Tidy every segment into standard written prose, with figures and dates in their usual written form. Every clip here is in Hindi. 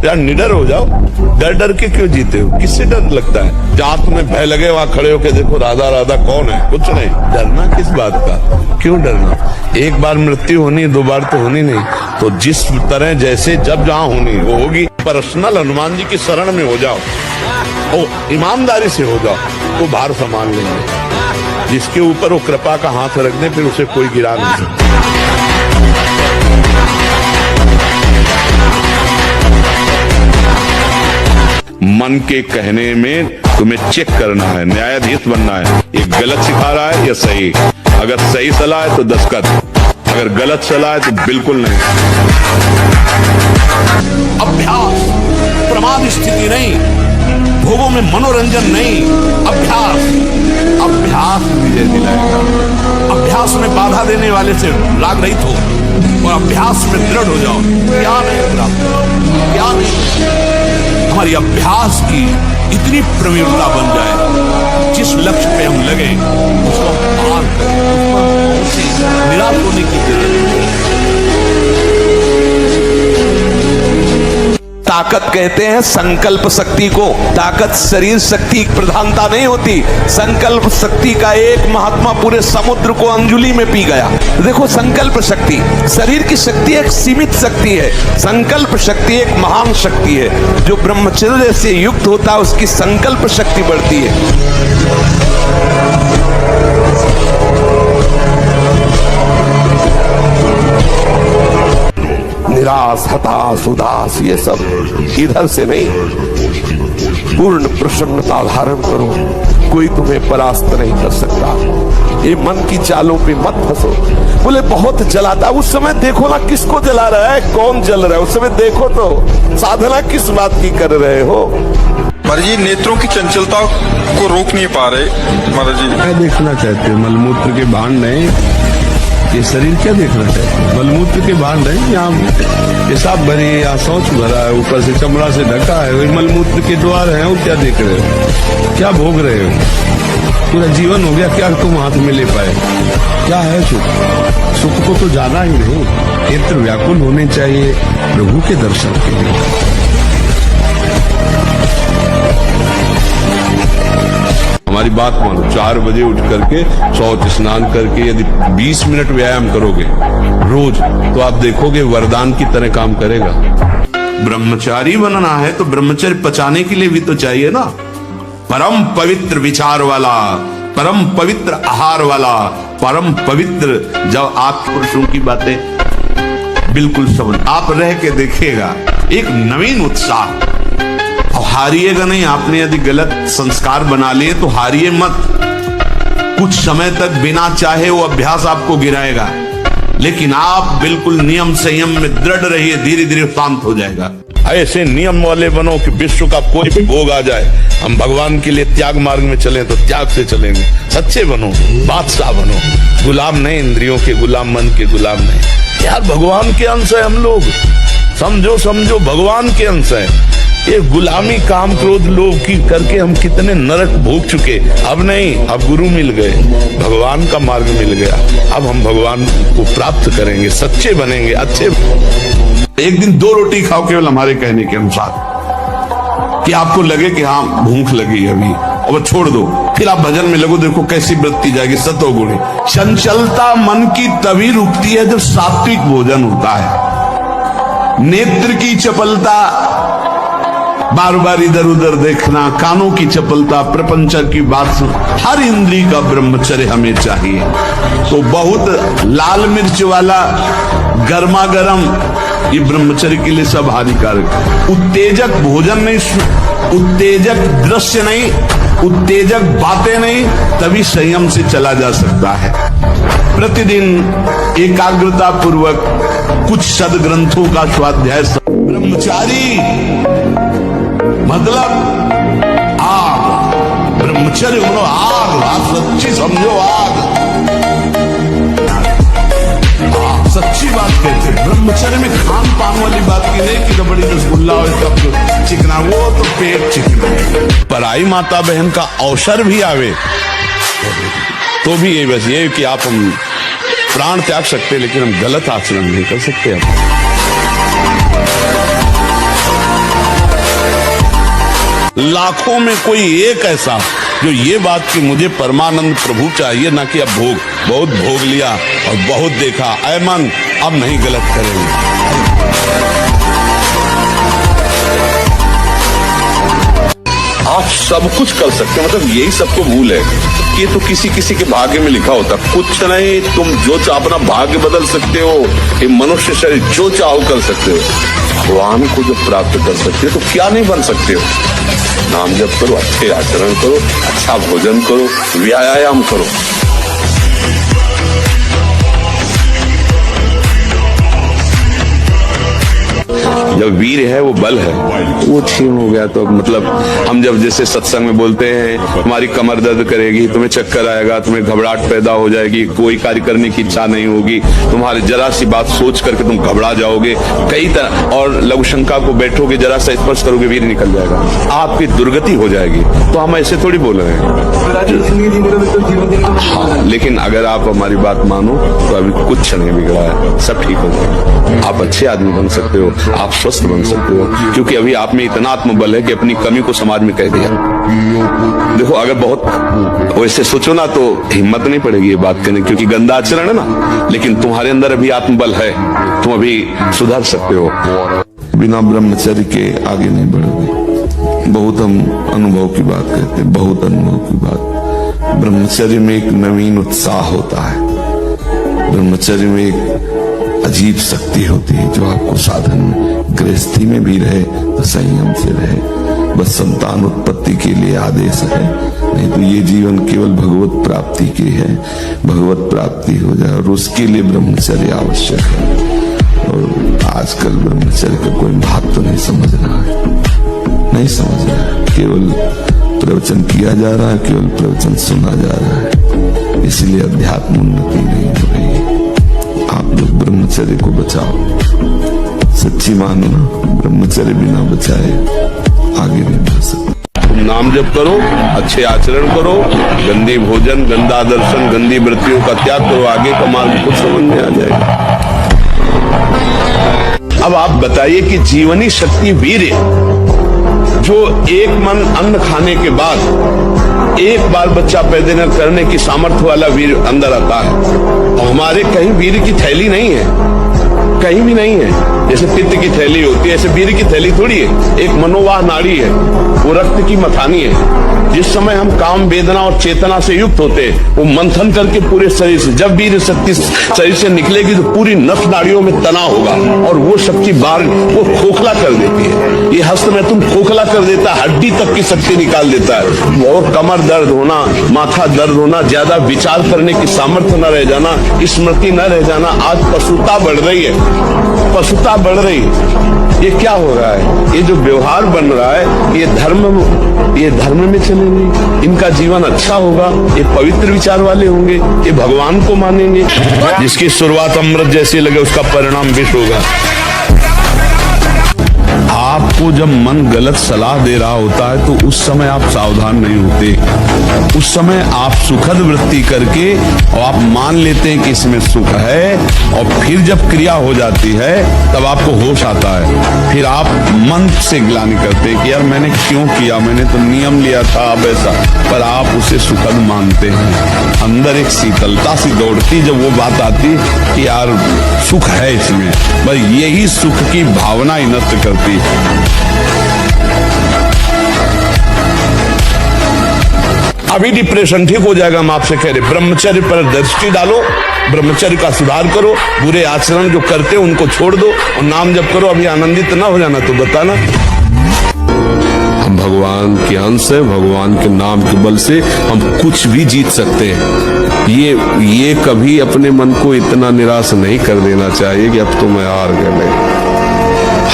यार निडर हो जाओ, डर डर के क्यों जीते हो? किससे डर लगता है? जहां तुम्हें भय लगे वहां खड़े होके देखो राधा राधा कौन है, कुछ नहीं। डरना किस बात का, क्यों डरना? एक बार मृत्यु होनी, दो बार तो होनी नहीं। तो जिस तरह जैसे जब जहां होनी वो होगी। पर्सनल हनुमान जी की शरण में हो जाओ, ओ ईमानदारी से हो जाओ, वो भार संभाल लेंगे। जिसके ऊपर वो कृपा का हाथ रख दे फिर उसे कोई गिरा नहीं सकता। मन के कहने में तुम्हें चेक करना है, न्यायाधीश बनना है। ये गलत सिखा रहा है या सही? अगर सही सलाह है तो दस्तखत, अगर गलत सलाह है तो बिल्कुल नहीं। अभ्यास प्रमाद स्थिति नहीं, भोगों में मनोरंजन नहीं, अभ्यास अभ्यास विजय दिलाएगा। अभ्यास में बाधा देने वाले से राग रहित हो और अभ्यास में दृढ़ हो जाओ। क्या नहीं प्राप्त, क्या नहीं। हमारी अभ्यास की इतनी प्रवीणता बन जाए, जिस लक्ष्य पे हम लगे उसको पार करें, उस पर निराश होने की जरूरत नहीं। ताकत कहते हैं संकल्प शक्ति को। ताकत शरीर शक्ति की प्रधानता नहीं होती। संकल्प शक्ति का एक महात्मा पूरे समुद्र को अंजुली में पी गया। देखो संकल्प शक्ति, शरीर की शक्ति एक सीमित शक्ति है, संकल्प शक्ति एक महान शक्ति है। जो ब्रह्मचर्य से युक्त होता है उसकी संकल्प शक्ति बढ़ती है। निराश, हताश, उदास ये सब इधर से नहीं, पूर्ण प्रसन्नता धारण करो। कोई तुम्हें परास्त नहीं कर सकता। ये मन की चालों पे मत फंसो। बोले बहुत जलाता, उस समय देखो ना किसको जला रहा है, कौन जल रहा है, उस समय देखो तो साधना किस बात की कर रहे हो। महाराज जी नेत्रों की चंचलता को रोक नहीं पा रहे। महाराज जी क्या देखना चाहते हो? मलमूत्र के भांड नहीं, ये शरीर क्या देखना चाहते हैं? मलमूत्र के भांड है, यहाँ पेशाब भरी या शौच भरा है, ऊपर से चमड़ा से ढका है, वही मलमूत्र के द्वार हैं। वो क्या देख रहे हो, क्या भोग रहे हो? पूरा जीवन हो गया, क्या तुम हाथ में ले पाए? क्या है सुख? सुख को तो जाना ही नहीं। नेत्र व्याकुल होने चाहिए प्रभु के दर्शन के लिए। हमारी बात मानो, 4 बजे उठ करके शौच स्नान करके यदि 20 मिनट व्यायाम करोगे रोज, तो आप देखोगे वरदान की तरह काम करेगा। ब्रह्मचारी बनना है तो ब्रह्मचर्य पचाने के लिए भी तो चाहिए ना। परम पवित्र विचार वाला, परम पवित्र आहार वाला, परम पवित्र। जब आप पुरुषों की बातें बिल्कुल समझ, आप रह के देखिएगा एक नवीन उत्साह। अब हारिएगा नहीं। आपने यदि गलत संस्कार बना लिए तो हारिए मत। कुछ समय तक बिना चाहे वो अभ्यास आपको गिराएगा, लेकिन आप बिल्कुल नियम संयम में दृढ़ रहिए, धीरे धीरे शांत हो जाएगा। ऐसे नियम वाले बनो कि विश्व का कोई भी भोग आ जाए, हम भगवान के लिए त्याग मार्ग में चलें तो त्याग से चलेंगे। सच्चे बनो, बादशाह बनो, गुलाम नहीं, इंद्रियों के गुलाम, मन के गुलाम नहीं। यार भगवान के अंश है हम लोग, समझो समझो, भगवान के अंश है। ये गुलामी काम क्रोध लोभ की करके हम कितने नरक भोग चुके। अब नहीं, अब गुरु मिल गए, भगवान का मार्ग मिल गया। अब हम भगवान को प्राप्त करेंगे, सच्चे बनेंगे, अच्छे। एक दिन 2 रोटी खाओ केवल हमारे कहने के अनुसार, कि आपको लगे कि हाँ भूख लगी अभी, और छोड़ दो। फिर आप भजन में लगो, देखो कैसी वृत्ति जाएगी, सतोगुणी। चंचलता मन की तभी रुकती है जब सात्विक भोजन होता है। नेत्र की चपलता, बार बार इधर उधर देखना, कानों की चपलता, प्रपंच की बात सुन, हर इंद्री का ब्रह्मचर्य हमें चाहिए। तो बहुत लाल मिर्च वाला गर्मा गर्म ये ब्रह्मचर्य के लिए सब हानिकारक। उत्तेजक भोजन नहीं, उत्तेजक दृश्य नहीं, उत्तेजक बातें नहीं, तभी संयम से चला जा सकता है। प्रतिदिन एकाग्रता पूर्वक कुछ सदग्रंथों का स्वाध्याय। ब्रह्मचारी मतलब आग, ब्रह्मचर्य बोलो आग, आप सच्ची समझो आग। सच्ची बात कहते हैं। ब्रह्मचर्य में खान पान वाली बात की नहीं कि बड़ी रसगुल्ला और सब चिकना, वो तो पेट चिकना है। पराई माता बहन का अवसर भी आवे तो भी ये बस ये कि आप हम प्राण त्याग सकते, लेकिन हम गलत आचरण नहीं कर सकते। लाखों में कोई एक ऐसा जो ये बात कि मुझे परमानंद प्रभु चाहिए, ना कि अब भोग। बहुत भोग लिया और बहुत देखा, ऐ मन अब नहीं गलत करेंगे। आप सब कुछ कर सकते हैं, मतलब यही सबको भूल है कि ये तो किसी किसी के भाग्य में लिखा होता। कुछ नहीं, तुम जो चाहो अपना भाग्य बदल सकते हो, ये मनुष्य शरीर जो चाहो कर सकते हो। भगवान को जब प्राप्त कर सकते हो तो क्या नहीं बन सकते हो। नाम जप करो, अच्छे आचरण करो, अच्छा भोजन करो, व्यायाम करो। जब वीर है वो बल है, वो छीन हो गया तो मतलब हम जब जैसे सत्संग में बोलते हैं हमारी कमर दर्द करेगी, तुम्हें चक्कर आएगा, तुम्हें घबराहट पैदा हो जाएगी, कोई कार्य करने की इच्छा नहीं होगी, तुम्हारी जरा सी बात सोच करके तुम घबरा जाओगे कई तरह, और लघु शंका को बैठोगे, जरा सा स्पर्श करोगे वीर निकल जाएगा, आपकी दुर्गति हो जाएगी। तो हम ऐसे थोड़ी बोल रहे हैं। हाँ, लेकिन अगर आप हमारी बात मानो तो अभी कुछ नहीं बिगड़ा है, सब ठीक हो जाएगा। आप अच्छे आदमी बन सकते हो, आप स्वस्थ बन सकते हो, क्योंकि अभी आप में इतना आत्मबल है कि अपनी कमी को समाज में कह दिया। देखो, अगर बहुत वैसे सोचो ना तो हिम्मत नहीं पड़ेगी ये बात करने, क्योंकि गंदा आचरण है ना, लेकिन तुम्हारे अंदर अभी आत्मबल है, तुम अभी सुधर सकते हो। बिना ब्रह्मचर्य के आगे नहीं बढ़ोगे। बहुत हम अनुभव की बात कहते हैं, बहुत अनुभव की बात। ब्रह्मचर्य में एक नवीन उत्साह होता है, ब्रह्मचर्य में एक अजीब शक्ति होती है जो आपको साधन में, गृहस्थी में भी रहे तो संयम से रहे। बस संतान उत्पत्ति के लिए आदेश है, नहीं तो ये जीवन केवल भगवत प्राप्ति के है। भगवत प्राप्ति हो जाए और उसके लिए ब्रह्मचर्य आवश्यक है। और आजकल ब्रह्मचर्य का कोई महत्व नहीं समझ रहा है, नहीं समझ रहा है। केवल प्रवचन किया जा रहा है, केवल प्रवचन सुना जा रहा है, इसलिए अध्यात्म उन्नति नहीं हो रही है। आप लोग ब्रह्मचर्य को बचाओ, सच्ची मानो ना, ब्रह्मचर्य बिना बचाए आगे नहीं बढ़ सकते। नाम जप करो, अच्छे आचरण करो, गंदे भोजन, गंदा दर्शन, गंदी वृत्तियों का त्याग करो, आगे का मार्ग खुद समझ में आ जाएगा। अब आप बताइए कि जीवनी शक्ति वीर जो एक मन अन्न खाने के बाद एक बार बच्चा पैदा करने की सामर्थ्य वाला वीर अंदर आता है। और हमारे कहीं वीर की थैली नहीं है, कहीं भी नहीं है। जैसे पित्त की थैली होती है, ऐसे वीर की थैली थोड़ी है। एक मनोवाह नाड़ी है, वो रक्त की मथानी है। जिस समय हम काम, वेदना और चेतना से युक्त होते, वो मंथन करके पूरे शरीर से, जब वीर शक्ति शरीर से निकलेगी तो पूरी नस नाड़ियों में तनाव होगा और वो शक्ति बाहर वो खोखला कर देती है। ये हस्त में तुम खोखला कर देता है, हड्डी तक की शक्ति निकाल देता है। और कमर दर्द होना, माथा दर्द होना, ज्यादा विचार करने की सामर्थ्य न रह जाना, स्मृति न रह जाना। आज पशुता बढ़ रही है, पशुता बढ़ रही है। ये क्या हो रहा है? ये जो व्यवहार बन रहा है, ये धर्म में चलेंगे, इनका जीवन अच्छा होगा, ये पवित्र विचार वाले होंगे, ये भगवान को मानेंगे। जिसकी शुरुआत अमृत जैसी लगे उसका परिणाम विष होगा। आपको जब मन गलत सलाह दे रहा होता है तो उस समय आप सावधान नहीं होते। उस समय आप सुखद वृत्ति करके और आप मान लेते हैं कि इसमें सुख है, और फिर जब क्रिया हो जाती है तब आपको होश आता है। फिर आप मन से ग्लानि करते हैं कि यार मैंने क्यों किया, मैंने तो नियम लिया था अब ऐसा, पर आप उसे सुखद मानते हैं। अंदर एक शीतलता सी दौड़ती जब वो बात आती कि यार सुख है इसमें, बस यही सुख की भावना ही नष्ट करती है। अभी डिप्रेशन ठीक हो जाएगा, हम आपसे कह रहे। ब्रह्मचर्य पर दृष्टि डालो, ब्रह्मचर्य का सुधार करो, बुरे आचरण जो करते उनको छोड़ दो और नाम जप करो। अभी आनंदित ना हो जाना तो बताना। हम भगवान के अंश है, भगवान के नाम के बल से हम कुछ भी जीत सकते हैं। ये कभी अपने मन को इतना निराश नहीं कर देना चाहिए कि अब तो मैं हार गया।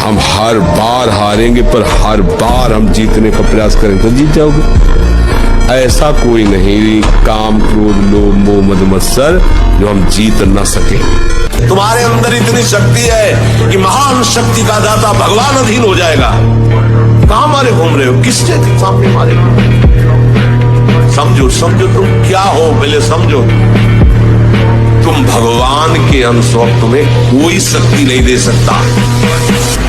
हम हर बार हारेंगे, पर हर बार हम जीतने का प्रयास करें तो जीत जाओगे। ऐसा कोई नहीं काम, क्रोध, लोभ, मोह, मद, मत्सर जो हम जीत न सके। तुम्हारे अंदर इतनी शक्ति है कि महान शक्ति का दाता भगवान अधीन हो जाएगा। कहां मारे घूम रहे हो, किसके सामने मारे? समझो तुम क्या हो, पहले समझो। तुम भगवान के अंश हो, तुम्हें कोई शक्ति नहीं दे सकता।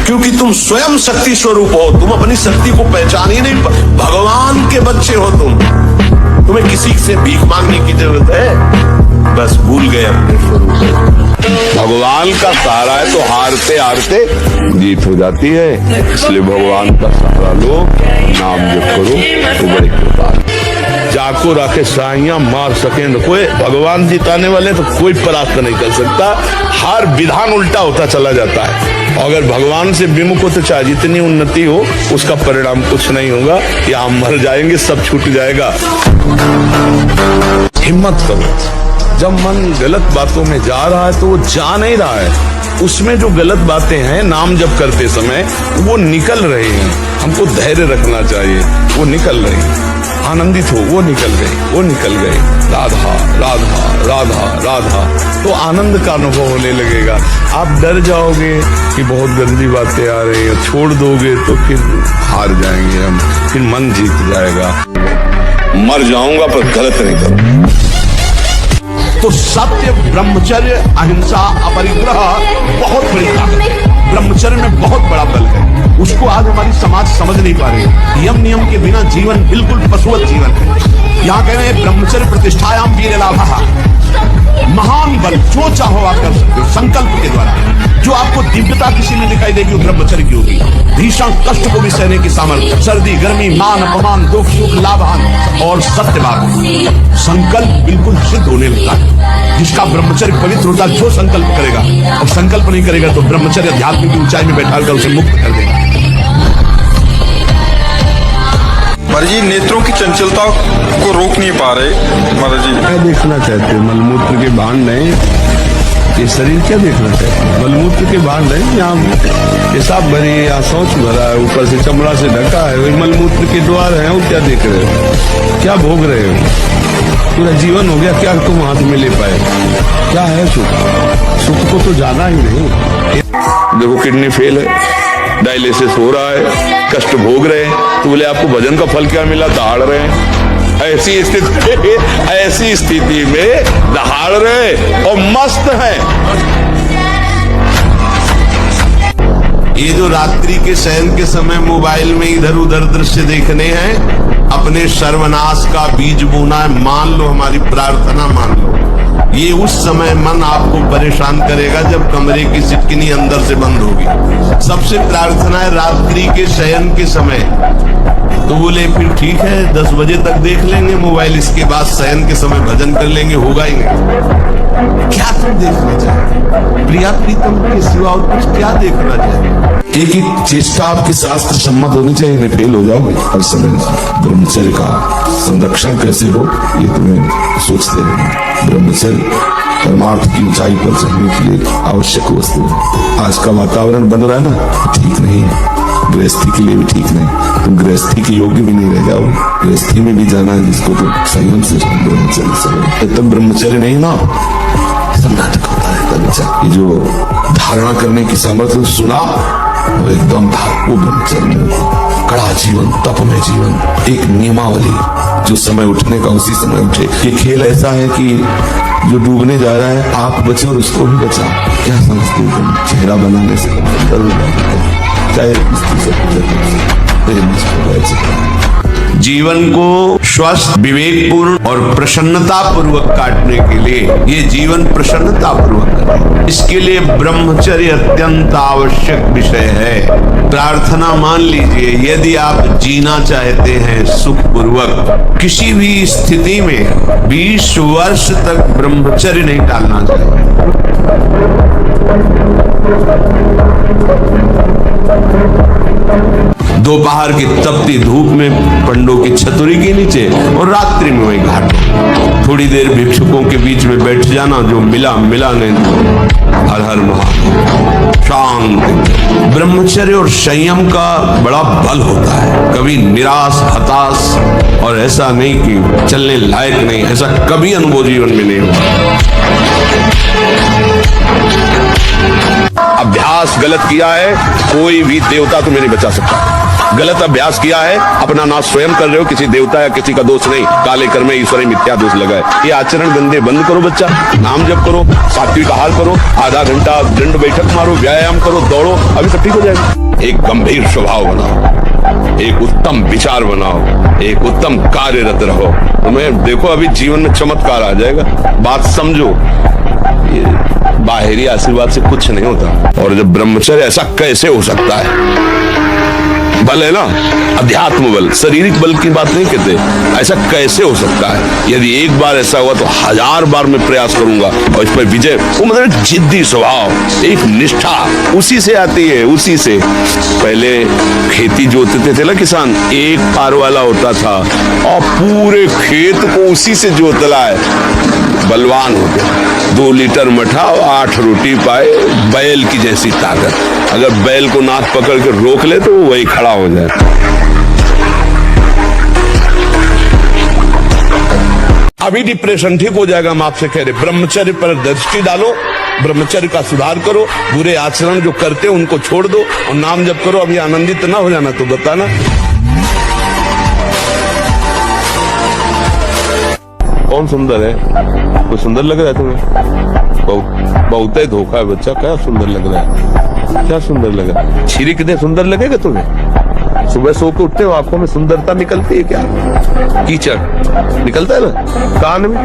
क्योंकि तुम स्वयं शक्ति स्वरूप हो। तुम अपनी शक्ति को पहचान ही नहीं, भगवान के बच्चे हो तुम। तुम्हें किसी से भीख मांगने की जरूरत है? बस भूल गए अपने स्वरूप। भगवान का सहारा है तो हारते हारते जीत हो जाती है। इसलिए भगवान का सहारा लो, नाम जप करो तो बड़ी कृपा है। जाको राखे साइयां मार सके न कोई, भगवान जिताने वाले तो कोई परास्त नहीं कर सकता। हर विधान उल्टा होता चला जाता है। अगर भगवान से विमुख हो तो चाहे जितनी उन्नति हो उसका परिणाम कुछ नहीं होगा। या हम मर जाएंगे, सब छूट जाएगा। हिम्मत करो। जब मन गलत बातों में जा रहा है तो वो जा नहीं रहा है, उसमें जो गलत बातें हैं नाम जप करते समय वो निकल रहे हैं। हमको धैर्य रखना चाहिए, वो निकल रहे हैं। आनंदित हो, वो निकल गए, वो निकल गए। राधा राधा राधा राधा, तो आनंद का अनुभव होने लगेगा। आप डर जाओगे कि बहुत गंदी बातें आ रही हैं, छोड़ दोगे तो फिर हार जाएंगे हम, फिर मन जीत जाएगा। मर जाऊंगा पर गलत नहीं करूंगा। तो सत्य, ब्रह्मचर्य, अहिंसा, अपरिग्रह बहुत बड़ी ताकत है। ब्रह्मचर्य में बहुत बड़ा बल है, उसको आज हमारी समाज समझ नहीं पा रही है। यम नियम के बिना जीवन बिल्कुल पशुवत जीवन है। यहाँ कह रहे हैं ब्रह्मचर्य प्रतिष्ठायाम वीर लाभः। महान बल जो चाहो आप कर सकते हो संकल्प के द्वारा। जो आपको दिव्यता किसी में दिखाई देगी वो ब्रह्मचर्य की होगी। भीषण कष्ट को भी सहने की सामर्थ्य, सर्दी गर्मी मान अपमान दुख सुख लाभान और सत्यवाद। संकल्प बिल्कुल सिद्ध होने लगता है। जिसका ब्रह्मचर्य पवित्र होता है, जो संकल्प करेगा, और संकल्प नहीं करेगा तो ब्रह्मचर्य अध्यात्म की ऊंचाई में बैठा कर उसे मुक्त कर देगा। महाराज जी नेत्रों की चंचलता को रोक नहीं पा रहे। महाराज जी क्या देखना चाहते हो? मलमूत्र के भांड नहीं, ये शरीर क्या देखना चाहते हैं? मलमूत्र के भांड नहीं, यहाँ पेशाब भरी, यहाँ शौच भरा है, ऊपर से चमड़ा से ढका है, वही मलमूत्र के द्वार है। वो क्या देख रहे हो? क्या भोग रहे हो? पूरा जीवन हो गया, क्या तुम हाथ में ले पाए? क्या है सुख? सुख को तो जाना ही नहीं। देखो किडनी फेल है, डायलिसिस हो रहा है, कष्ट भोग रहे हैं, तो बोले आपको भजन का फल क्या मिला? दहाड़ रहे हैं। ऐसी स्थिति में दहाड़ रहे और मस्त है। ये जो रात्रि के शयन के समय मोबाइल में इधर उधर दृश्य देखने हैं, अपने सर्वनाश का बीज बोना है। मान लो हमारी प्रार्थना मान लो, ये उस समय मन आपको परेशान करेगा जब कमरे की सिटकिनी अंदर से बंद होगी। सबसे प्रार्थना है रात्रि के शयन के समय। तो बोले फिर ठीक है 10 बजे तक देख लेंगे मोबाइल, इसके बाद शयन के समय भजन कर लेंगे, होगा ही नहीं। क्या तुम देखना चाहते? प्रिया प्रीतम के सिवा और कुछ क्या देखना चाहते? एक ही चेष्टा आपके शास्त्र सम्मत होनी चाहिए, नहीं फेल हो जाओगे हर समय। ब्रह्मचर्य का संरक्षण कैसे हो ये तुम्हें सोचते रहना। ब्रह्मचर्य परमार्थ की ऊंचाई पर चढ़ने के लिए आवश्यक वस्तु है। आज का वातावरण बन रहा है ना, ठीक नहीं है। गृहस्थी के लिए भी ठीक नहीं। तुम गृहस्थी के योग्य भी नहीं रह जाओगे। गृहस्थी में भी जाना है जिसको तुम संयम से ब्रह्मचर्य से। एकदम ब्रह्मचर्य नहीं ना, संघातक होता है तब। ये जो धारणा करने की सामर्थ्य सुना और एकदम वो ब्रह्मचर्य में कड़ा जीवन, तप में जीवन, एक नियमावली, जो समय उठने का उसी समय उठे। ये खेल ऐसा है कि जो डूबने जा रहा है आप बचे और उसको भी बचा। क्या समझते हो तुम? चेहरा बनाने से चाहे जीवन को स्वस्थ, विवेकपूर्ण और प्रसन्नता पूर्वक काटने के लिए ये जीवन प्रसन्नता पूर्वक करें, इसके लिए ब्रह्मचर्य अत्यंत आवश्यक विषय है। प्रार्थना मान लीजिए, यदि आप जीना चाहते हैं सुखपूर्वक किसी भी स्थिति में 20 वर्ष तक ब्रह्मचर्य नहीं टालना चाहिए। दोपहर की तपती धूप में पंडों की छतरी के नीचे और रात्रि में वही घाट, थोड़ी देर भिक्षुकों के बीच में बैठ जाना, जो मिला मिला नहीं तो हर हर महादेव, शांत। ब्रह्मचर्य और संयम का बड़ा बल होता है। कभी निराश, हताश और ऐसा नहीं कि चलने लायक नहीं, ऐसा कभी अनुभव जीवन में नहीं हुआ। अभ्यास गलत किया है, कोई भी देवता तुम्हें नहीं बचा सकता। गलत अभ्यास किया है, अपना नाश स्वयं कर रहे हो, किसी देवता या किसी का दोष नहीं। काले कर्म में ईश्वर मिथ्या दोष लगा है। ये आचरण गंदे बंद करो बच्चा, नाम जप करो, सात्विक आहार करो, आधा घंटा दंड बैठक मारो, व्यायाम करो, दौड़ो, अभी सब ठीक हो जाएगा। एक गंभीर स्वभाव बनाओ, एक उत्तम विचार बनाओ, एक उत्तम कार्यरत रहो, तुम्हें देखो अभी जीवन में चमत्कार आ जाएगा। बात समझो, ये बाहरी आशीर्वाद से कुछ नहीं होता। और जब ब्रह्मचर्य ऐसा कैसे हो सकता है? बल है ना, अध्यात्म बल, शारीरिक बल की बात नहीं कहते। ऐसा कैसे हो सकता है? यदि एक बार ऐसा हुआ तो 1000 बार मैं प्रयास करूंगा और इस पर विजय। वो मतलब जिद्दी स्वभाव, एक निष्ठा उसी से आती है, उसी से। पहले खेती जोतते थे ना किसान, एक पार वाला होता था और पूरे खेत को उसी से जोतला है, बलवान हो गया। 2 लीटर मठा और 8 रोटी पाए, बैल की जैसी ताकत। अगर बैल को नाक पकड़ के रोक ले तो वो वही खड़ा हो जाए। अभी डिप्रेशन ठीक हो जाएगा, हम आपसे कह रहे। ब्रह्मचर्य पर दृष्टि डालो, ब्रह्मचर्य का सुधार करो, बुरे आचरण जो करते हो उनको छोड़ दो और नाम जप करो। अभी आनंदित ना हो जाना तो बताना। कौन सुंदर है? कोई सुंदर लग रहा है तुम्हें? बहुत ही धोखा है बच्चा। क्या सुंदर लग रहा है? क्या सुंदर लग रहा है? छिरी कितने सुंदर लगेगा तुम्हें? सुबह सो के उठते हो, आंखों में सुंदरता निकलती है क्या? कीचड़ निकलता है ना कान में,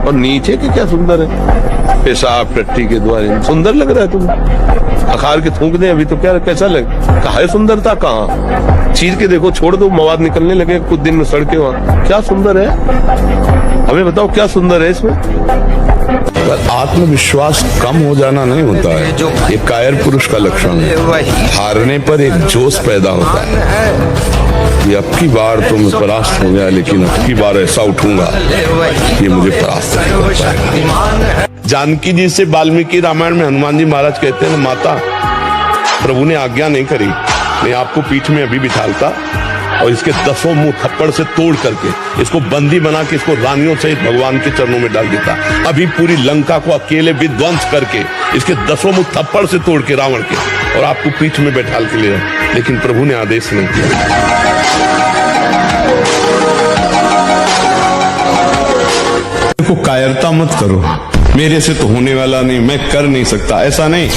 और नीचे के क्या सुंदर है? पेशाब टट्टी के द्वारे सुंदर लग रहा है तुम्हें? अखार के थूक दे अभी तो क्या, कैसा लगे? कहा है सुंदरता? कहाँ? चीर के देखो, छोड़ दो, मवाद निकलने लगे कुछ दिन में सड़के। वहां क्या सुंदर है? हमें बताओ क्या सुंदर है इसमें? पर आत्मविश्वास कम हो जाना नहीं होता है, ये कायर पुरुष का लक्षण है। हारने पर एक जोश पैदा होता है, ये अब की बार तो मैं परास्त हो गया, लेकिन अब की बार ऐसा उठूंगा ये मुझे परास्त नहीं कर पाएगा। जानकी जी से वाल्मीकि रामायण में हनुमान जी महाराज कहते हैं, माता प्रभु ने आज्ञा नहीं करी, मैं आपको पीठ में अभी बिठालता और इसके 10 मुंह थप्पड़ से तोड़ करके इसको बंदी बना के इसको रानियों सहित भगवान के चरणों में डाल देता। अभी पूरी लंका को अकेले विध्वंस करके इसके 10 मुंह थप्पड़ से तोड़ के रावण के, और आपको पीठ में बैठाल के ले जाए, लेकिन प्रभु ने आदेश नहीं किया। देखो, कायरता मत करो, मेरे से तो होने वाला नहीं, मैं कर नहीं सकता, ऐसा नहीं।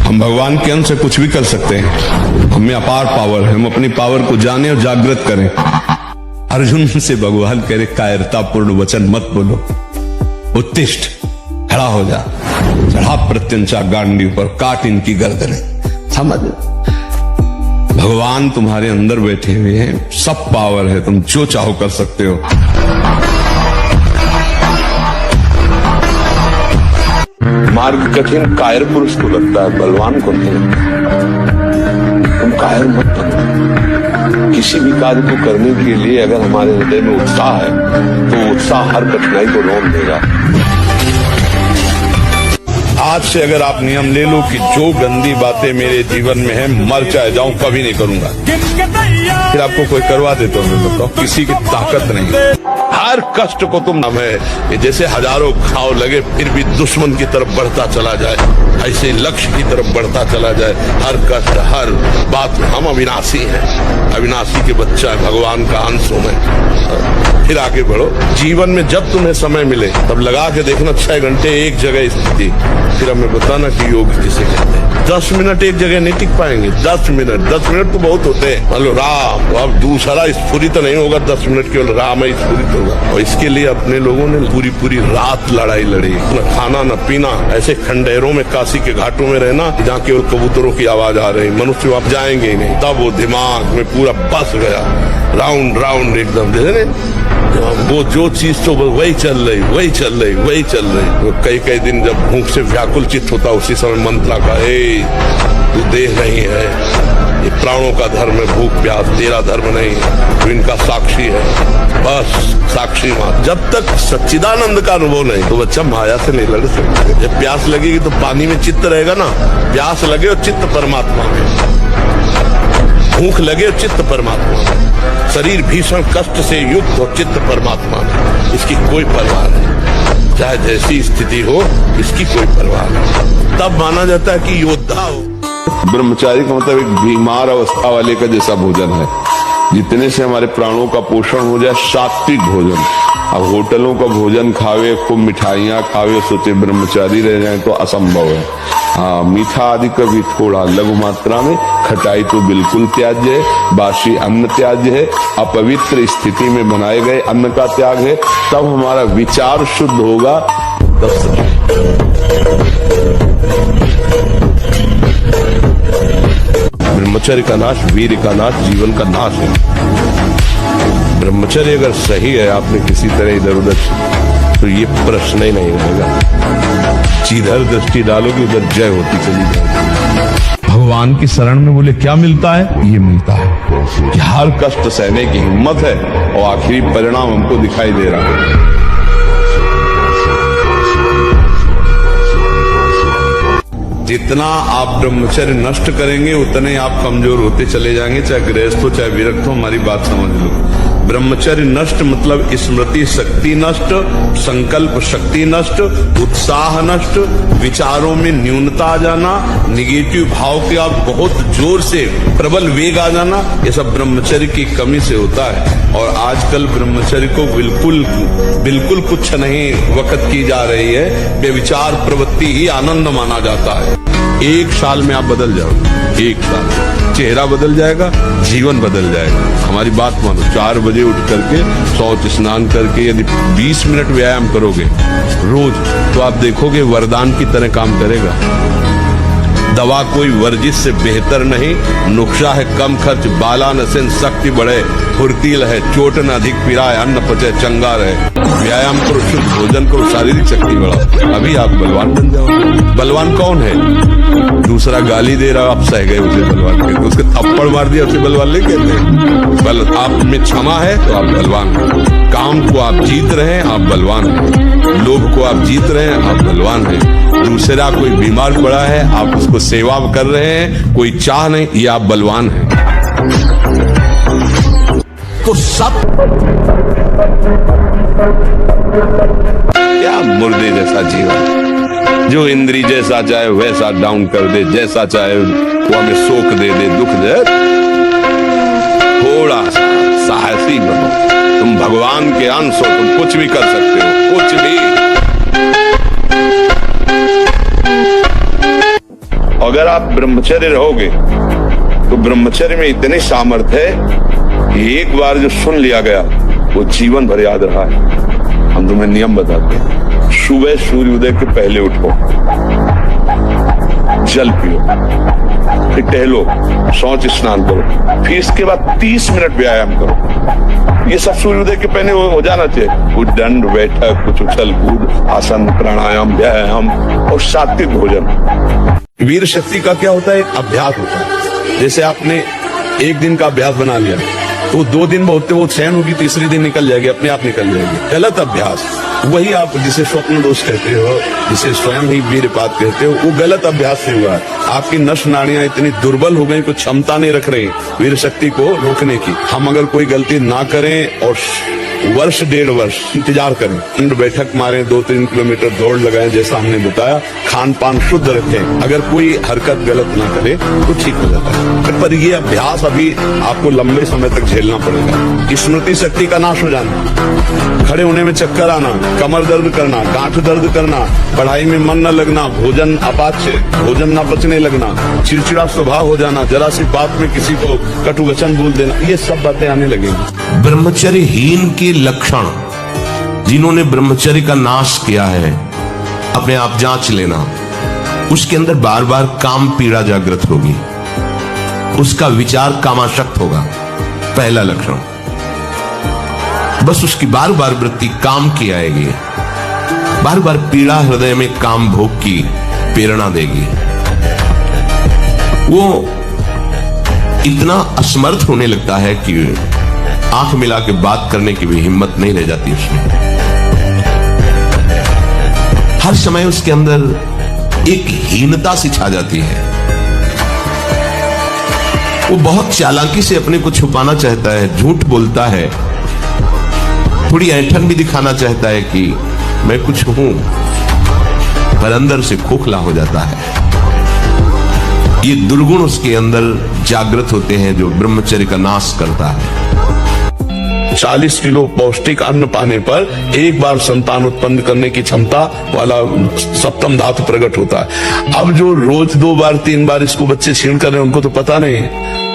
हम भगवान के अंश से कुछ भी कर सकते हैं, हमें अपार पावर है, हम अपनी पावर को जाने और जागृत करें। अर्जुन से भगवान कह रहे, कायरता पूर्ण वचन मत बोलो, उत्तिष्ठ, खड़ा हो जा, चढ़ा प्रत्यंचा गांडी पर, काट इनकी गर्दनें। समझ, भगवान तुम्हारे अंदर बैठे हुए हैं, सब पावर है, तुम जो चाहो कर सकते हो। मार्ग कठिन कायर पुरुष को लगता है, बलवान को नहीं। तुम कायर मत बनो। किसी भी कार्य को करने के लिए अगर हमारे हृदय में उत्साह है तो उत्साह हर कठिनाई को रोक देगा। आज से अगर आप नियम ले लो कि जो गंदी बातें मेरे जीवन में है, मर चाहे जाऊं, कभी नहीं करूंगा। फिर आपको कोई करवा दे तो मैं बताओ, किसी की ताकत नहीं। हर कष्ट को तुम नाम है, जैसे हजारों घाव लगे फिर भी दुश्मन की तरफ बढ़ता चला जाए, ऐसे लक्ष्य की तरफ बढ़ता चला जाए। हर कष्ट, हर बात, हम अविनाशी हैं, अविनाशी के बच्चा है, भगवान का अंश हूं मैं। फिर आगे बढ़ो। जीवन में जब तुम्हें समय मिले तब लगा के देखना 6 घंटे एक जगह स्थिति, फिर हमें बताना कि योग किसे कहते हैं। 10 मिनट एक जगह नहीं टिक पाएंगे। 10 मिनट तो बहुत होते हैं। मान लो राम, तो अब दूसरा स्फुरित नहीं होगा, 10 मिनट केवल राम ही स्फुरित होगा। और इसके लिए अपने लोगों ने पूरी रात लड़ाई लड़ी, न खाना न पीना, ऐसे खंडेरों में, काशी के घाटों में रहना जहाँ केवल कबूतरों की आवाज आ रही, मनुष्य वहां जाएंगे ही नहीं। तब वो दिमाग में पूरा बस गया, राउंड एकदम, वो जो चीज तो वही चल रही। तो कई दिन जब भूख से व्याकुल चित्त होता, उसी समय मंत्रा का, तू देह नहीं है, ये प्राणों का धर्म है, भूख प्यास, तेरा धर्म नहीं, तो इनका साक्षी है, बस साक्षी मात्र। जब तक सच्चिदानंद का अनुभव नहीं तो बच्चा माया से नहीं लड़ सकते। जब प्यास लगेगी तो पानी में चित्त रहेगा ना, प्यास लगे और चित्त परमात्मा में, भूख लगे और चित्त परमात्मा में, शरीर भीषण कष्ट से युक्त हो, चित्त परमात्मा में, इसकी कोई परवाह नहीं। चाहे जैसी स्थिति हो, इसकी कोई परवाह नहीं। तब माना जाता है कि योद्धा हो। ब्रह्मचारी का मतलब एक बीमार अवस्था वाले का जैसा भोजन है, जितने से हमारे प्राणों का पोषण हो जाए, सात्विक भोजन। अब होटलों का भोजन खावे, खूब मिठाइयाँ खावे, सोचे ब्रह्मचारी रह जाए तो असंभव है। हाँ, मीठा आदि कभी थोड़ा लघु मात्रा में, खटाई तो बिल्कुल त्याज्य है, बासी अन्न त्याज्य है, अपवित्र स्थिति में बनाए गए अन्न का त्याग है। तब हमारा विचार शुद्ध होगा, तब ब्रह्मचर्य का नाश वीर का नाश, जीवन का नाश है। ब्रह्मचर्य अगर सही है, आपने किसी तरह इधर उधर, तो ये प्रश्न ही नहीं रहेगा। जिधर दृष्टि डालोगे उधर जय होती चली जाएगी। भगवान की शरण में बोले क्या मिलता है? ये मिलता है कि हर कष्ट सहने की हिम्मत है, और आखिरी परिणाम हमको दिखाई दे रहा है। जितना आप ब्रह्मचर्य नष्ट करेंगे उतने आप कमजोर होते चले जाएंगे, चाहे गृहस्थ हो चाहे विरक्त हो। हमारी बात समझ लो, ब्रह्मचर्य नष्ट मतलब स्मृति शक्ति नष्ट, संकल्प शक्ति नष्ट, उत्साह नष्ट, विचारों में न्यूनता आ जाना, निगेटिव भाव के आप बहुत जोर से प्रबल वेग आ जाना, ये सब ब्रह्मचर्य की कमी से होता है। और आजकल ब्रह्मचर्य को बिल्कुल कुछ नहीं वक़्त की जा रही है। बेविचार प्रवृत्ति ही आनंद माना जाता है। एक साल में आप बदल जाओगे, एक साल चेहरा बदल जाएगा, जीवन बदल जाएगा। हमारी बात मानो, 4 बजे उठ करके शौच स्नान करके यदि 20 मिनट व्यायाम करोगे रोज, तो आप देखोगे वरदान की तरह काम करेगा। दवा कोई वर्जिश से बेहतर नहीं, नुक्शा है कम खर्च, बाला नसेन शक्ति बढ़े, फुर्तील है, चोट न अधिक पिराए, अन्न पचे चंगा रहे। व्यायाम करो, शुद्ध भोजन करो, शारीरिक शक्ति बढ़ाओ, अभी आप बलवान बन जाओ। बलवान कौन है? दूसरा गाली दे रहा, आप सह गए उसे बलवान कहते, उसके थप्पड़ मार दिया उसे बलवान नहीं कहते। बल आप में क्षमा है तो आप बलवान हैं। काम को आप जीत रहे हैं, आप बलवान हैं। लोभ को आप जीत रहे हैं, आप बलवान हैं। दूसरा कोई बीमार पड़ा है, आप उसको सेवा कर रहे हैं, कोई चाह नहीं, ये आप बलवान हैं। तो सब क्या मुर्दे जैसा जीवन, जो इंद्री जैसा चाहे वैसा डाउन कर दे, जैसा चाहे वो हमें सोख दे दे, दुख दे। थोड़ा सा साहसी बनो, तुम भगवान के अंश हो, तुम कुछ भी कर सकते हो, कुछ भी। अगर आप ब्रह्मचर्य रहोगे तो ब्रह्मचर्य में इतनी सामर्थ्य है कि एक बार जो सुन लिया गया वो जीवन भर याद रहा है। हम तुम्हें नियम बताते हैं, सुबह सूर्योदय के पहले उठो, जल पियो, फिर टहलो, शौच स्नान करो, फिर इसके बाद 30 मिनट व्यायाम करो। ये सब सूर्योदय के पहले हो जाना चाहिए। कुछ दंड बैठक, कुछ उछल कूद, आसन, प्राणायाम, व्यायाम और सात्विक भोजन। वीर शक्ति का क्या होता है? एक अभ्यास होता है। जैसे आपने एक दिन का अभ्यास बना लिया तो 2 दिन होते वो चैन होगी, तीसरे दिन निकल जाएगी, अपने आप निकल जाएगी। गलत अभ्यास, वही आप जिसे स्वप्न दोष कहते हो, जिसे स्वयं ही वीरपात कहते हो, वो गलत अभ्यास से हुआ है। आपकी नस नाड़ियां इतनी दुर्बल हो गई, कोई क्षमता नहीं रख रही वीर शक्ति को रोकने की। हम अगर कोई गलती ना करें और वर्ष 1.5 वर्ष इंतजार करें, इन बैठक मारें, 2-3 किलोमीटर दौड़ लगाएं, जैसा हमने बताया, खान पान शुद्ध रखें, अगर कोई हरकत गलत ना करे तो ठीक हो जाता है। पर ये अभ्यास अभी आपको लंबे समय तक झेलना पड़ेगा। स्मृति शक्ति का नाश हो जाना, खड़े होने में चक्कर आना, कमर दर्द करना, गांठ दर्द करना, पढ़ाई में मन न लगना, भोजन अपाच्य, भोजन न पचने लगना, चिड़चिड़ा स्वभाव हो जाना, जरा सी बात में किसी को कटु वचन बोल देना, ये सब बातें आने लगेंगी। ब्रह्मचर्यहीन के लक्षण, जिन्होंने ब्रह्मचर्य का नाश किया है, अपने आप जांच लेना। उसके अंदर बार बार काम पीड़ा जागृत होगी, उसका विचार कामाशक्त होगा, पहला लक्षण। बस उसकी बार बार वृत्ति काम की आएगी, बार बार पीड़ा हृदय में काम भोग की प्रेरणा देगी। वो इतना असमर्थ होने लगता है कि आंख मिला के बात करने की भी हिम्मत नहीं रह जाती उसमें। हर समय उसके अंदर एक हीनता सी छा जाती है। वो बहुत चालाकी से अपने को छुपाना चाहता है, झूठ बोलता है, थोड़ी ऐंठन भी दिखाना चाहता है कि मैं कुछ हूं, पर अंदर से खोखला हो जाता है। ये दुर्गुण उसके अंदर जागृत होते हैं जो ब्रह्मचर्य का नाश करता है। 40 किलो पौष्टिक अन्न पाने पर एक बार संतान उत्पन्न करने की क्षमता वाला सप्तम धातु प्रकट होता है। अब जो रोज 2 बार 3 बार इसको बच्चे छीन कर रहे हैं, उनको तो पता नहीं,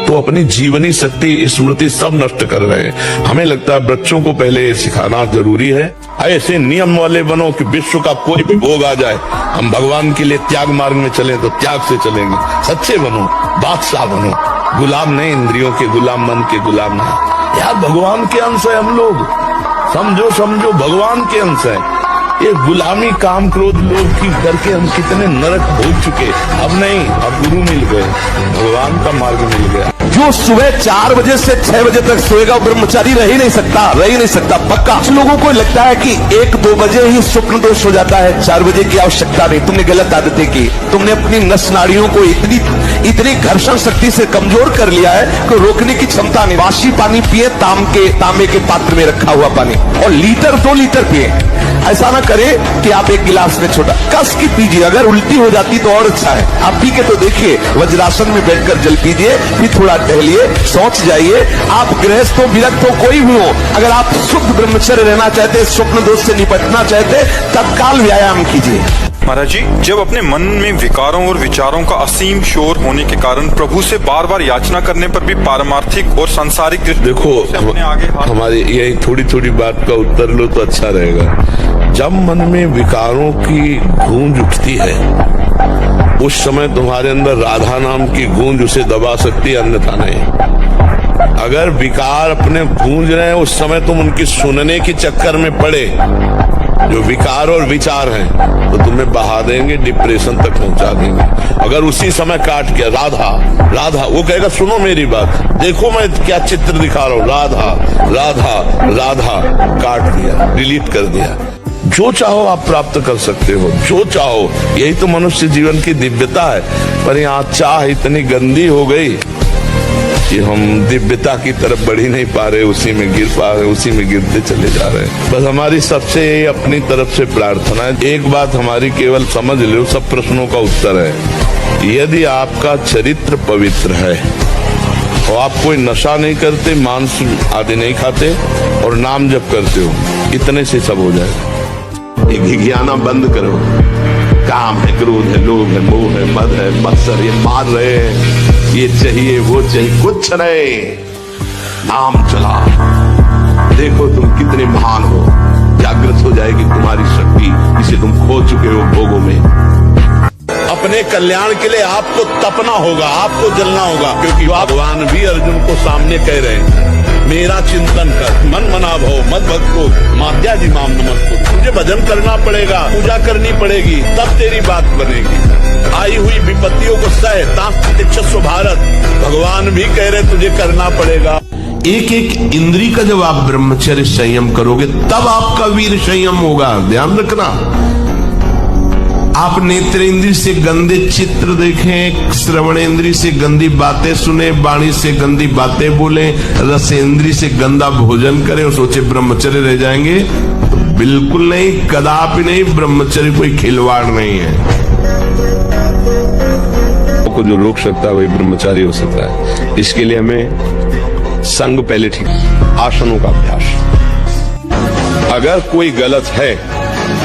तो अपनी जीवनी शक्ति स्मृति सब नष्ट कर रहे हैं। हमें लगता है बच्चों को पहले सिखाना जरूरी है। ऐसे नियम वाले बनो कि विश्व का कोई भी भोग आ जाए, हम भगवान के लिए त्याग मार्ग में चलें तो त्याग से चलेंगे। सच्चे बनो, बादशाह बनो, गुलाम नहीं, इंद्रियों के गुलाम, मन के गुलाम नहीं। यार भगवान के अंश है हम लोग, समझो समझो, भगवान के अंश है। ये गुलामी काम क्रोध लोभ की करके हम कितने नरक भोग चुके। अब नहीं, अब गुरु मिल गए, भगवान का मार्ग मिल गया। जो सुबह 4 बजे से 6 बजे तक सोएगा वो ब्रह्मचारी रह ही नहीं सकता पक्का। कुछ लोगों को लगता है कि 1-2 बजे ही स्वप्न दोष हो जाता है, 4 बजे की आवश्यकता नहीं। तुमने गलत आदतें की, तुमने अपनी नस नाड़ियों को इतनी घर्षण शक्ति से कमजोर कर लिया है कि रोकने की क्षमता नहीं। वाशी पानी पिए, तांबे के पात्र में रखा हुआ पानी, और लीटर 2 लीटर पिए। ऐसा ना करे कि आप 1 गिलास में छोटा कस की पीजिए। अगर उल्टी हो जाती तो और अच्छा है। आप पी के तो देखिए, वज्रासन में बैठकर जल पीजिए, फिर थोड़ा टहलिए, सोच जाइए। आप गृहस्थ हो, विरक्त हो, कोई भी हो, अगर आप शुद्ध ब्रह्मचर्य रहना चाहते, स्वप्न दोष से निपटना चाहते, तत्काल व्यायाम कीजिए। महाराज जी, जब अपने मन में विकारों और विचारों का असीम शोर होने के कारण प्रभु से बार बार याचना करने पर भी पारमार्थिक और सांसारिक देखो, हमारी यही थोड़ी थोड़ी बात का उत्तर लो तो अच्छा रहेगा। जब मन में विकारों की गूंज उठती है, उस समय तुम्हारे अंदर राधा नाम की गूंज उसे दबा सकती है, अन्यथा नहीं। अगर विकार अपने गूंज रहे हैं, उस समय तुम उनकी सुनने के चक्कर में पड़े, जो विकार और विचार हैं, तो तुम्हें बहा देंगे, डिप्रेशन तक पहुंचा देंगे। अगर उसी समय काट किया, राधा राधा, वो कहेगा सुनो मेरी बात, देखो मैं क्या चित्र दिखा रहा हूं, राधा राधा राधा, काट दिया, डिलीट कर दिया। जो चाहो आप प्राप्त कर सकते हो, जो चाहो, यही तो मनुष्य जीवन की दिव्यता है। पर यहाँ चाह इतनी गंदी हो गई कि हम दिव्यता की तरफ बढ़ ही नहीं पा रहे, उसी में गिर पा रहे, उसी में गिरते चले जा रहे हैं। बस हमारी सबसे अपनी तरफ से प्रार्थना है, एक बात हमारी केवल समझ लो, सब प्रश्नों का उत्तर है। यदि आपका चरित्र पवित्र है और आप कोई नशा नहीं करते, मांस आदि नहीं खाते और नाम जप करते हो, इतने से सब हो जाएगा। एक घिघियाना बंद करो। काम है, क्रोध है, लोभ है, मोह है, मद है, मत्सर, ये मार रहे हैं, ये चाहिए, वो चाहिए, कुछ नहीं, नाम चला। देखो तुम कितने महान हो, जागृत हो जाएगी तुम्हारी शक्ति, इसे तुम खो चुके हो भोगों में। अपने कल्याण के लिए आपको तपना होगा, आपको जलना होगा, क्योंकि भगवान भी अर्जुन को सामने कह रहे हैं, मेरा चिंतन कर, मन मना भव मत भक्तो माध्या जी माम नमस्ते। तुझे भजन करना पड़ेगा, पूजा करनी पड़ेगी, तब तेरी बात बनेगी। आई हुई विपत्तियों को सह, तास्तिक्षस्व भारत, भगवान भी कह रहे तुझे करना पड़ेगा। एक एक इंद्री का जब आप ब्रह्मचर्य संयम करोगे, तब आपका वीर संयम होगा। ध्यान रखना, आप नेत्रेंद्री से गंदे चित्र देखें, श्रवणेंद्री से गंदी बातें सुने, वाणी से गंदी बातें बोले, रसेंद्री से गंदा भोजन करें और सोचे ब्रह्मचर्य रह जाएंगे, तो बिल्कुल नहीं, कदापि नहीं। ब्रह्मचर्य कोई खिलवाड़ नहीं है। को जो रोक सकता है वही ब्रह्मचारी हो सकता है। इसके लिए हमें संग पहले ठीक, आसनों का अभ्यास। अगर कोई गलत है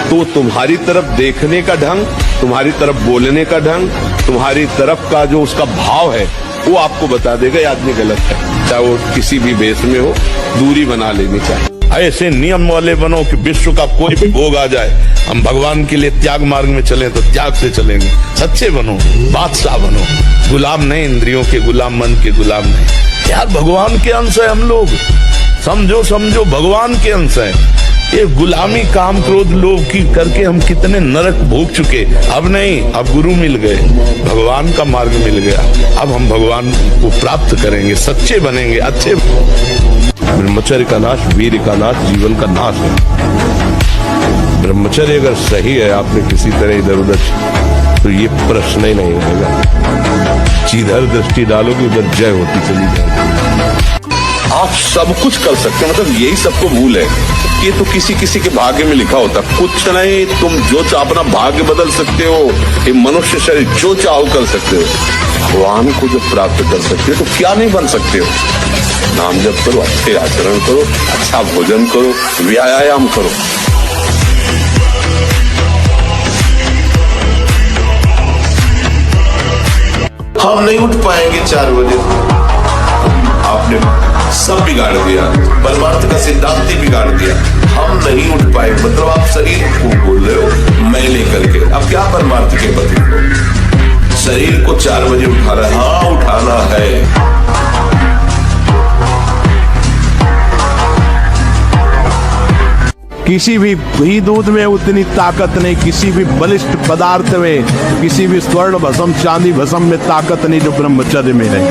तो तुम्हारी तरफ देखने का ढंग, तुम्हारी तरफ बोलने का ढंग, तुम्हारी तरफ का जो उसका भाव है, वो आपको बता देगा ये आदमी गलत है। चाहे वो किसी भी भेष में हो, दूरी बना लेनी चाहिए। ऐसे नियम वाले बनो कि विश्व का कोई भी भोग आ जाए, हम भगवान के लिए त्याग मार्ग में चलें तो त्याग से चलेंगे। सच्चे बनो, बादशाह बनो, गुलाम नहीं, इंद्रियों के गुलाम, मन के गुलाम नहीं। यार भगवान के अंश है हम लोग, समझो समझो, भगवान के अंश है। ये गुलामी काम क्रोध लोभ की करके हम कितने नरक भोग चुके। अब नहीं, अब गुरु मिल गए, भगवान का मार्ग मिल गया। अब हम भगवान को प्राप्त करेंगे, सच्चे बनेंगे, अच्छे। ब्रह्मचर्य का नाश वीर का नाश, जीवन का नाश है। ब्रह्मचर्य अगर सही है, आपने किसी तरह इधर उधर, तो ये प्रश्न ही नहीं रहेगा। जिधर दृष्टि डालोगे उधर जय होती चली जाएगी। आप सब कुछ कर सकते हैं, मतलब यही सबको भूल है। ये तो किसी किसी के भाग्य में लिखा होता, कुछ नहीं, तुम जो चाहो अपना भाग्य बदल सकते हो, ये मनुष्य शरीर जो चाहो कर सकते हो। भगवान को जब प्राप्त कर सकते हो तो क्या नहीं बन सकते हो। नाम जप करो, अच्छे आचरण करो, अच्छा भोजन करो, व्यायाम करो। हम नहीं उठ पाएंगे 4 बजे। आपने सब बिगाड़ दिया, परमार्थ का सिद्धांत ही बिगाड़ दिया। हम नहीं उठ पाए मतलब आप शरीर को बोल रहे हो मैं लेकर के। अब क्या परमार्थ के पति को शरीर को 4 बजे उठाना है? हाँ उठाना है। किसी भी दूध में उतनी ताकत नहीं, किसी भी बलिष्ठ पदार्थ में, किसी भी स्वर्ण भस्म चांदी भस्म में ताकत नहीं जो ब्रह्मचर्य में है।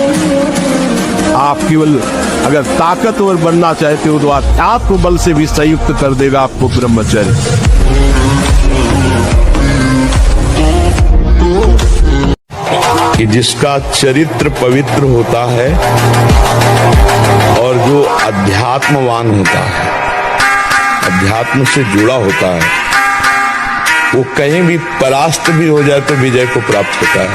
आप केवल अगर ताकतवर बनना चाहते हो तो आत्मबल से भी संयुक्त कर देगा आपको ब्रह्मचर्य। कि जिसका चरित्र पवित्र होता है और जो अध्यात्मवान होता है, अध्यात्म से जुड़ा होता है, वो कहीं भी परास्त भी हो जाए तो विजय को प्राप्त होता है।